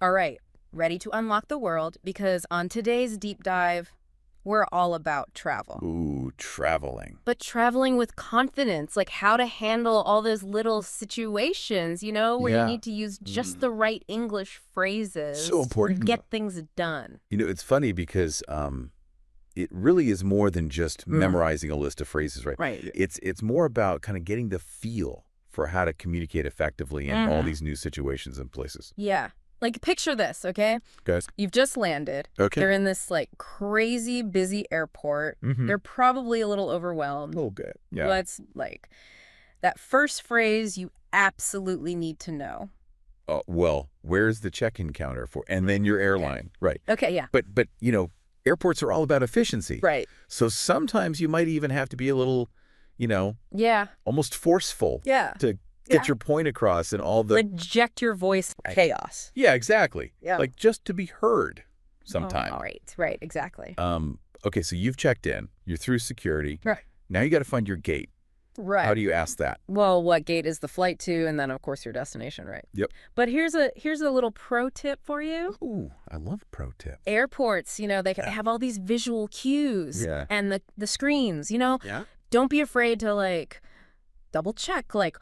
All right, ready to unlock the world because on today's deep dive, we're all about travel. Ooh, traveling. But traveling with confidence, like how to handle all those little situations, where you Yeah. need to use just the right English phrases So important. to get things done. It's funny because it really is more than just memorizing a list of phrases, right? Right. It's more about kind of getting the feel for how to communicate effectively in all these new situations and places. Yeah. Like, picture this, okay? Guys. You've just landed. Okay. They're in this, like, crazy busy airport. They're probably a little overwhelmed. A little bit. Yeah. But, like, that first phrase you absolutely need to know. Well, where's the check-in counter for? And then your airline. Right. Okay, yeah. But airports are all about efficiency. Right. So sometimes you might even have to be a little, Yeah. almost forceful Yeah. to get your point across and all the... Inject your voice chaos. Yeah, exactly. Yeah. Like just to be heard sometime. Oh, right, exactly. Okay, so you've checked in. You're through security. Right. Now you got to find your gate. Right. How do you ask that? Well, what gate is the flight to, and then, of course, your destination, right? Yep. But here's a little pro tip for you. Ooh, I love pro tips. Airports, they have all these visual cues and the screens, Yeah? Don't be afraid to, like, double check, like,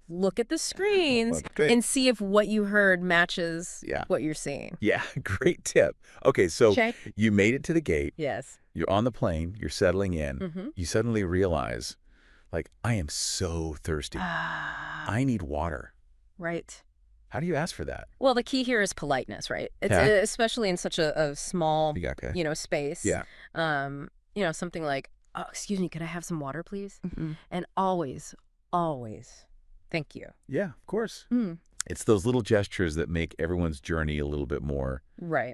look at the screens Great. and see if what you heard matches what you're seeing. Yeah, great tip. Okay, so Check. you made it to the gate. Yes. You're on the plane. You're settling in. You suddenly realize, like, I am so thirsty. I need water. Right. How do you ask for that? Well, the key here is politeness, right? It's especially in such a small, space. Yeah. Something like, oh, excuse me, could I have some water, please? And always, thank you. Yeah, of course. It's those little gestures that make everyone's journey a little bit more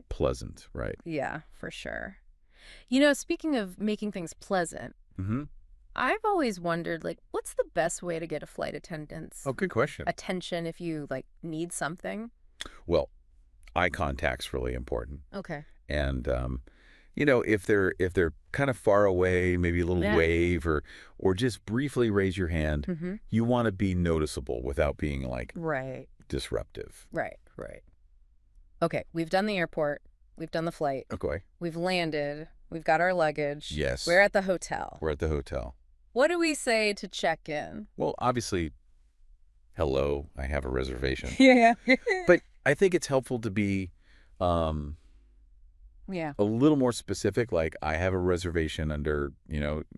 pleasant, right? Yeah, for sure. Speaking of making things pleasant, I've always wondered, like, what's the best way to get a flight attendant's Oh, good question. attention if you, like, need something? Well, eye contact's really important. Okay. And if they're kind of far away, maybe a little wave or just briefly raise your hand. You want to be noticeable without being like disruptive. Right. Okay, we've done the airport. We've done the flight. Okay. We've landed. We've got our luggage. Yes. We're at the hotel. We're at the hotel. What do we say to check in? Well, obviously, hello, I have a reservation. Yeah. But I think it's helpful to be a little more specific, like I have a reservation under,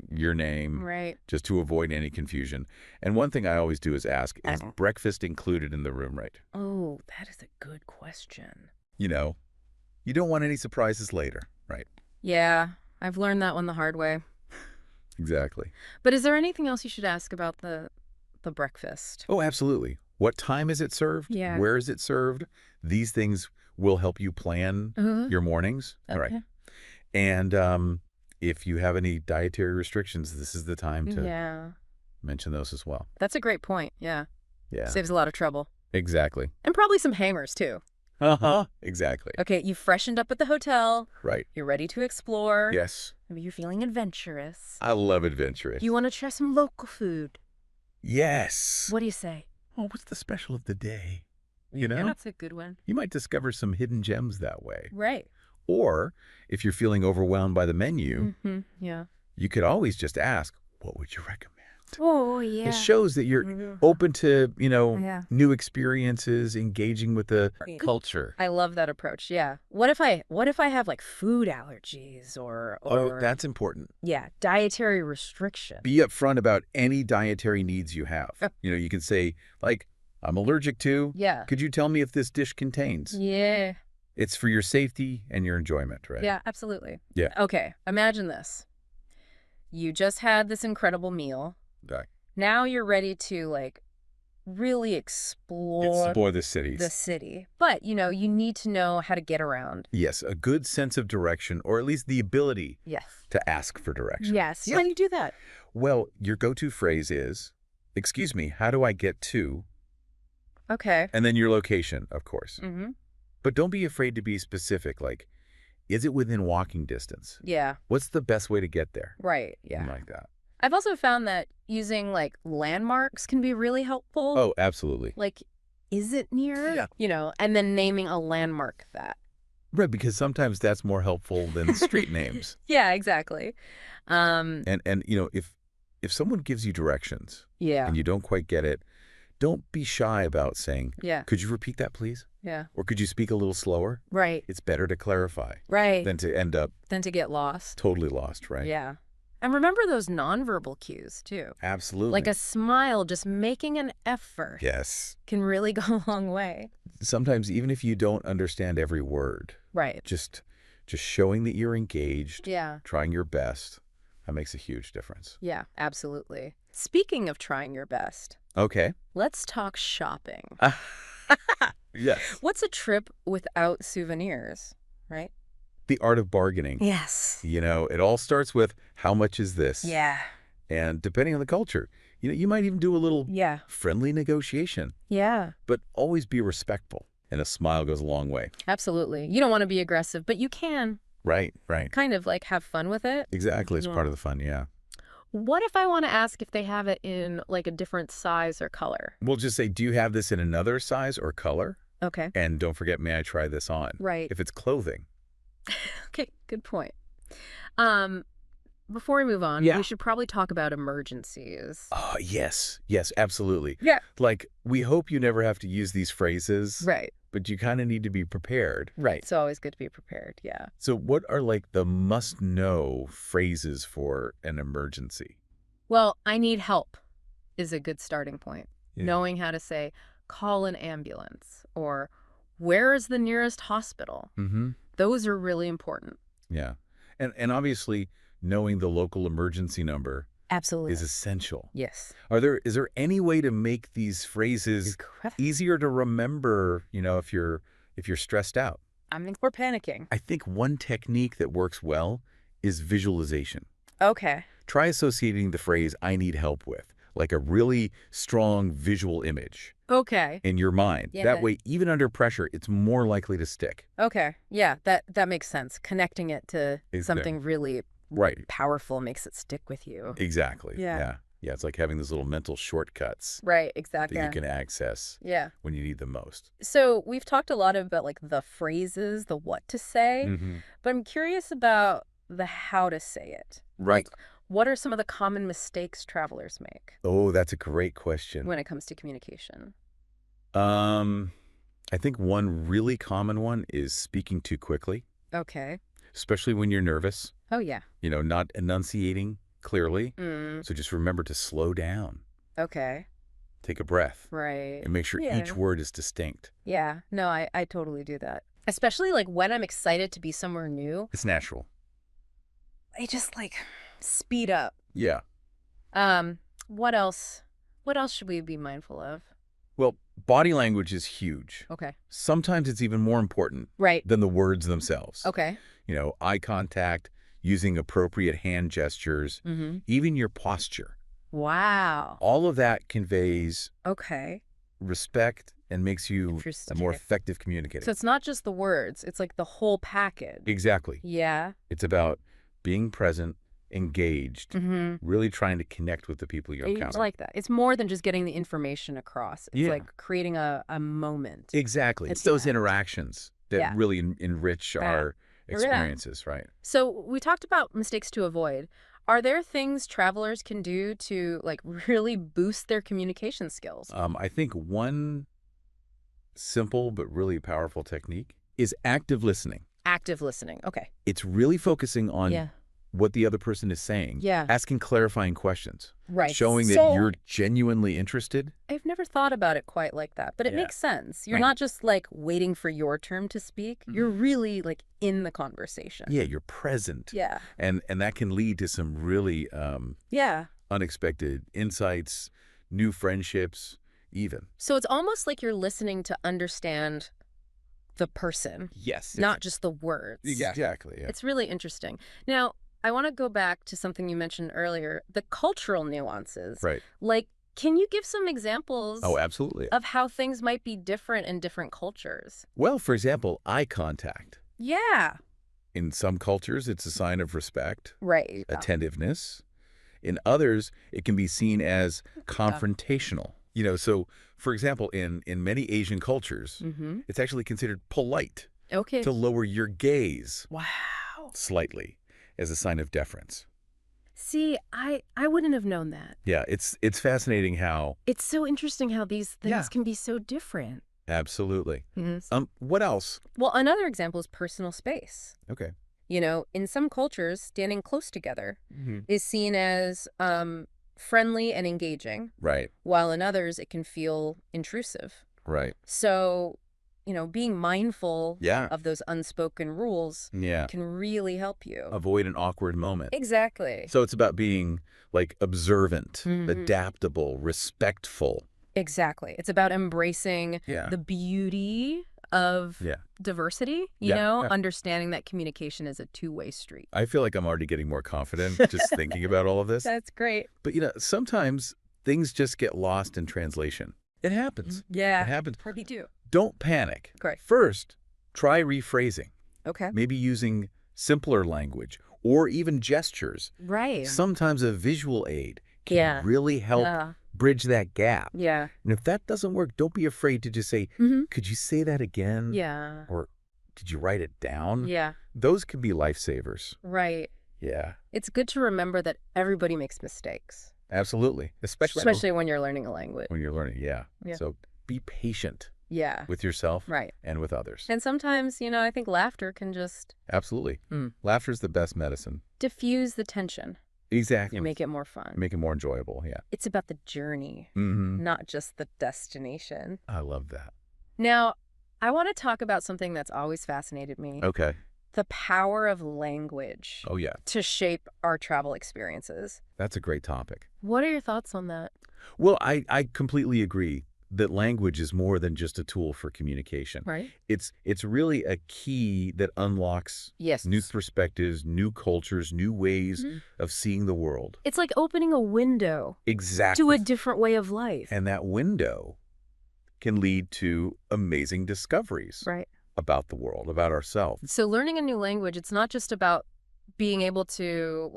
your name. Right. Just to avoid any confusion. And one thing I always do is ask, is breakfast included in the room rate? Oh, that is a good question. You don't want any surprises later, right? Yeah, I've learned that one the hard way. Exactly. But is there anything else you should ask about the breakfast? Oh, absolutely. What time is it served? Yeah. Where is it served? These things will help you plan your mornings. Okay. All right. And if you have any dietary restrictions, this is the time to mention those as well. That's a great point. Yeah. Yeah. Saves a lot of trouble. Exactly. And probably some hangers, too. Exactly. Okay, you freshened up at the hotel. Right. You're ready to explore. Yes. Maybe you're feeling adventurous. I love adventurous. You want to try some local food. Yes. What do you say? Oh, what's the special of the day? Yeah, that's a good one. You might discover some hidden gems that way. Right. Or if you're feeling overwhelmed by the menu, you could always just ask, what would you recommend? Oh, yeah. It shows that you're open to, new experiences, engaging with the culture. I love that approach. Yeah. What if I have like food allergies or Oh, that's important. Yeah, dietary restriction. Be upfront about any dietary needs you have. You can say, like, I'm allergic to. Yeah. Could you tell me if this dish contains? Yeah. It's for your safety and your enjoyment, right? Yeah, absolutely. Yeah. Okay, imagine this. You just had this incredible meal. Okay. Now you're ready to, like, really explore the cities. the city. But, you need to know how to get around. Yes, a good sense of direction, or at least the ability Yes. to ask for direction. Yes. How do you do that? Well, your go-to phrase is, excuse me, how do I get to? Okay. And then your location, of course. Mm-hmm. But don't be afraid to be specific, like, is it within walking distance? Yeah. What's the best way to get there? Right. Yeah. Something like that. I've also found that using, like, landmarks can be really helpful. Oh, absolutely. Like, is it near? Yeah. And then naming a landmark that. Right, because sometimes that's more helpful than street names. Yeah, exactly. And if someone gives you directions Yeah. and you don't quite get it, don't be shy about saying, Yeah. could you repeat that, please? Yeah. Or could you speak a little slower? Right. It's better to clarify Right. than to end up Than to get lost. totally lost, right? Yeah. And remember those nonverbal cues, too. Absolutely. Like a smile, just making an effort. Yes. Can really go a long way. Sometimes even if you don't understand every word. Right. Just showing that you're engaged. Yeah. Trying your best. That makes a huge difference. Yeah, absolutely. Speaking of trying your best. Okay. Let's talk shopping. Yes. What's a trip without souvenirs, right? The art of bargaining. Yes. It all starts with how much is this? Yeah. And depending on the culture, you might even do a little Yeah. friendly negotiation. Yeah. But always be respectful. And a smile goes a long way. Absolutely. You don't want to be aggressive, but you can. Right. Kind of like have fun with it. Exactly. It's part of the fun, yeah. What if I want to ask if they have it in like a different size or color? We'll just say, do you have this in another size or color? Okay. And don't forget, may I try this on? Right. If it's clothing. Okay, good point. Before we move on, we should probably talk about emergencies. Yes. Yes, absolutely. Yeah. Like, we hope you never have to use these phrases. Right. But you kind of need to be prepared. Right. It's always good to be prepared, yeah. So what are like the must-know phrases for an emergency? Well, I need help is a good starting point. Yeah. Knowing how to say, call an ambulance, or where is the nearest hospital? Mm-hmm. Those are really important. Yeah. And obviously, knowing the local emergency number Absolutely. is essential. Yes. Is there any way to make these phrases easier to remember, if you're stressed out? I think we're panicking. I think one technique that works well is visualization. Okay. Try associating the phrase I need help with, like a really strong visual image. Okay. In your mind. Yeah. That way, even under pressure, it's more likely to stick. Okay. Yeah, that makes sense. Connecting it to something really powerful makes it stick with you. Exactly. Yeah. Yeah, it's like having those little mental shortcuts. Right, exactly. That you can access when you need them most. So we've talked a lot about like the phrases, the what to say, but I'm curious about the how to say it. Right. Like, what are some of the common mistakes travelers make? Oh, that's a great question. When it comes to communication. I think one really common one is speaking too quickly. Okay. Especially when you're nervous. Oh, yeah. Not enunciating clearly. Mm. So just remember to slow down. Okay. Take a breath. Right. And make sure each word is distinct. Yeah. No, I totally do that. Especially like when I'm excited to be somewhere new. It's natural. I just like speed up. Yeah. What else? What else should we be mindful of? Well, body language is huge. Okay. Sometimes it's even more important than the words themselves. Okay. Eye contact, using appropriate hand gestures, even your posture. Wow. All of that conveys respect and makes you a more effective communicator. So it's not just the words, it's like the whole package. Exactly. Yeah. It's about being present, engaged, really trying to connect with the people you're encountering. It's like that. It's more than just getting the information across. It's like creating a moment. Exactly. It's those interactions that really enrich our experiences, right? So we talked about mistakes to avoid. Are there things travelers can do to like really boost their communication skills? I think one simple but really powerful technique is active listening. Active listening. Okay. It's really focusing on what the other person is saying. Yeah. Asking clarifying questions. Right. Showing that you're genuinely interested. I've never thought about it quite like that, but it makes sense. You're not just like waiting for your turn to speak. You're really like in the conversation. Yeah, you're present. Yeah. And that can lead to some really unexpected insights, new friendships, even. So it's almost like you're listening to understand the person. Yes. Not just the words. Exactly. Yeah. It's really interesting. Now, I want to go back to something you mentioned earlier, the cultural nuances. Right. Like, can you give some examples absolutely. of how things might be different in different cultures? Well, for example, eye contact. Yeah. In some cultures, it's a sign of respect. Right. Attentiveness. In others, it can be seen as confrontational. So for example, in many Asian cultures, it's actually considered polite to lower your gaze slightly as a sign of deference. See, I wouldn't have known that. Yeah, it's fascinating how... It's so interesting how these things can be so different. Absolutely. What else? Well, another example is personal space. Okay. In some cultures, standing close together is seen as friendly and engaging. Right. While in others, it can feel intrusive. Right. So, being mindful Yeah. of those unspoken rules can really help you. Avoid an awkward moment. Exactly. So it's about being, like, observant, adaptable, respectful. Exactly. It's about embracing the beauty of diversity, understanding that communication is a two-way street. I feel like I'm already getting more confident just thinking about all of this. That's great. But, sometimes things just get lost in translation. It happens. Yeah. It happens. Probably do. Don't panic. Correct. First, try rephrasing. Okay. Maybe using simpler language or even gestures. Right. Sometimes a visual aid can really help bridge that gap. Yeah. And if that doesn't work, don't be afraid to just say, could you say that again? Yeah. Or did you write it down? Yeah. Those can be lifesavers. Right. Yeah. It's good to remember that everybody makes mistakes. Absolutely. Especially when you're learning a language. When you're learning, yeah. So be patient. Yeah. With yourself right. and with others. And sometimes, I think laughter can just... Absolutely. Laughter's the best medicine. Diffuse the tension. Exactly. Make it more fun. Make it more enjoyable, yeah. It's about the journey, not just the destination. I love that. Now, I want to talk about something that's always fascinated me. Okay. The power of language. Oh, yeah. To shape our travel experiences. That's a great topic. What are your thoughts on that? Well, I completely agree that language is more than just a tool for communication. Right. It's really a key that unlocks new perspectives, new cultures, new ways of seeing the world. It's like opening a window to a different way of life. And that window can lead to amazing discoveries about the world, about ourselves. So learning a new language, it's not just about being able to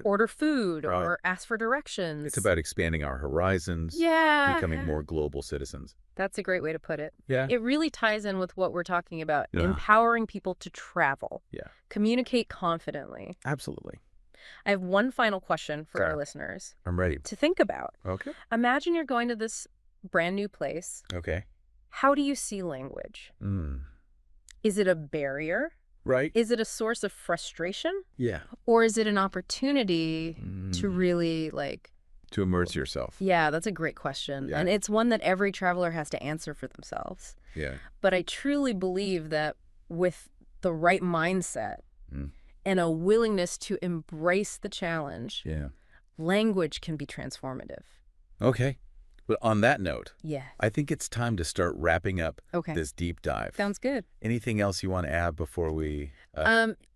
order food or ask for directions. It's about expanding our horizons, becoming more global citizens. That's a great way to put it. Yeah. It really ties in with what we're talking about, empowering people to travel. Yeah. Communicate confidently. Absolutely. I have one final question for our listeners. I'm ready. To think about. Okay. Imagine you're going to this brand new place. Okay. How do you see language? Is it a barrier? Right. Is it a source of frustration? Yeah. Or is it an opportunity to really to immerse yourself? Yeah, that's a great question. Yeah. And it's one that every traveler has to answer for themselves. Yeah. But I truly believe that with the right mindset and a willingness to embrace the challenge, language can be transformative. Okay. But on that note, yeah, I think it's time to start wrapping up this deep dive. Sounds good. Anything else you want to add before we...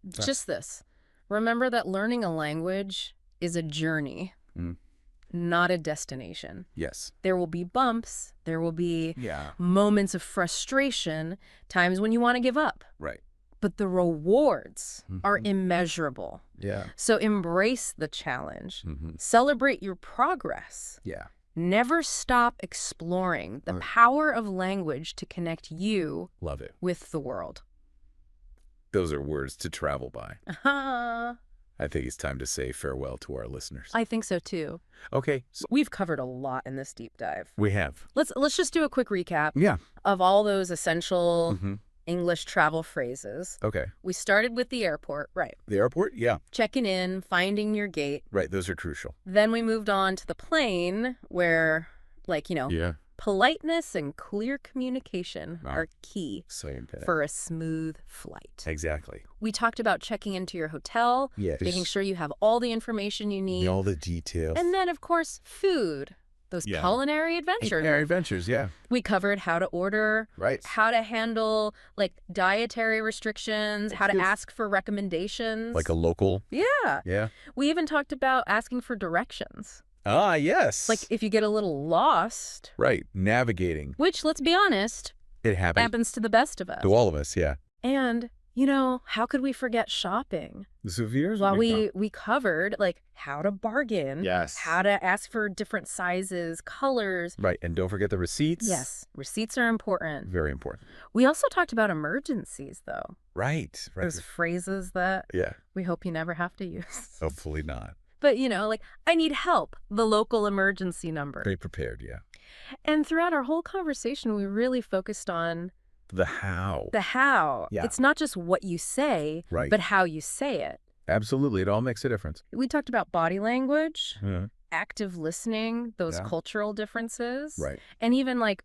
Just this. Remember that learning a language is a journey, not a destination. Yes. There will be bumps. There will be moments of frustration, times when you want to give up. Right. But the rewards are immeasurable. Yeah. So embrace the challenge. Celebrate your progress. Yeah. Never stop exploring the power of language to connect you with the world. Those are words to travel by. I think it's time to say farewell to our listeners. I think so too. Okay. So we've covered a lot in this deep dive. We have. Let's just do a quick recap of all those essential English travel phrases. Okay. We started with the airport, right? The airport? Yeah. Checking in, finding your gate. Right. Those are crucial. Then we moved on to the plane where, politeness and clear communication are key for a smooth flight. Exactly. We talked about checking into your hotel, making sure you have all the information you need. All the details. And then, of course, food. Those culinary adventures. Culinary adventures, yeah. We covered how to order, how to handle dietary restrictions, how to ask for recommendations. Like a local. Yeah. Yeah. We even talked about asking for directions. Ah, yes. Like if you get a little lost. Right. Navigating. Which, let's be honest, it happens to the best of us. To all of us, yeah. And How could we forget shopping? The souvenirs? Well, we covered, like, how to bargain. Yes. How to ask for different sizes, colors. Right, and don't forget the receipts. Yes, receipts are important. Very important. We also talked about emergencies, though. Right. Those phrases that we hope you never have to use. Hopefully not. But, like, I need help, the local emergency number. Very prepared, yeah. And throughout our whole conversation, we really focused on the how. The how. Yeah. It's not just what you say, but how you say it. Absolutely. It all makes a difference. We talked about body language, active listening, those cultural differences. Right. And even, like,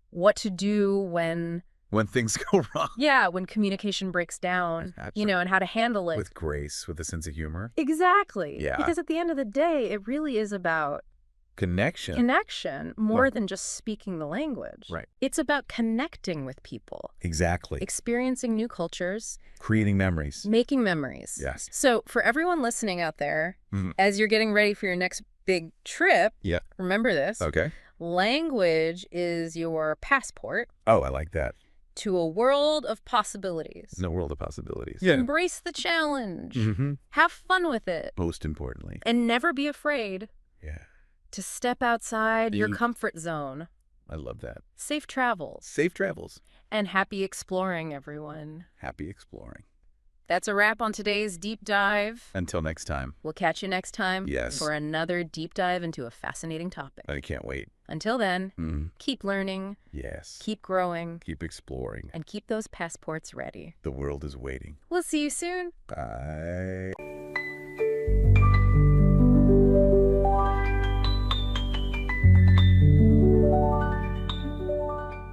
what to do when things go wrong. Yeah, when communication breaks down, and how to handle it. With grace, with a sense of humor. Exactly. Yeah. Because at the end of the day, it really is about connection more than just speaking the language. Right. It's about connecting with people. Exactly. Experiencing new cultures. Creating memories. Making memories. Yes. So for everyone listening out there, as you're getting ready for your next big trip, remember this. Okay. Language is your passport. Oh, I like that. To a world of possibilities. No world of possibilities. Yeah. Embrace the challenge. Have fun with it. Most importantly. And never be afraid. Yeah. To step outside your comfort zone. I love that. Safe travels. Safe travels. And happy exploring, everyone. Happy exploring. That's a wrap on today's deep dive. Until next time. We'll catch you next time for another deep dive into a fascinating topic. I can't wait. Until then, keep learning. Yes. Keep growing. Keep exploring. And keep those passports ready. The world is waiting. We'll see you soon. Bye.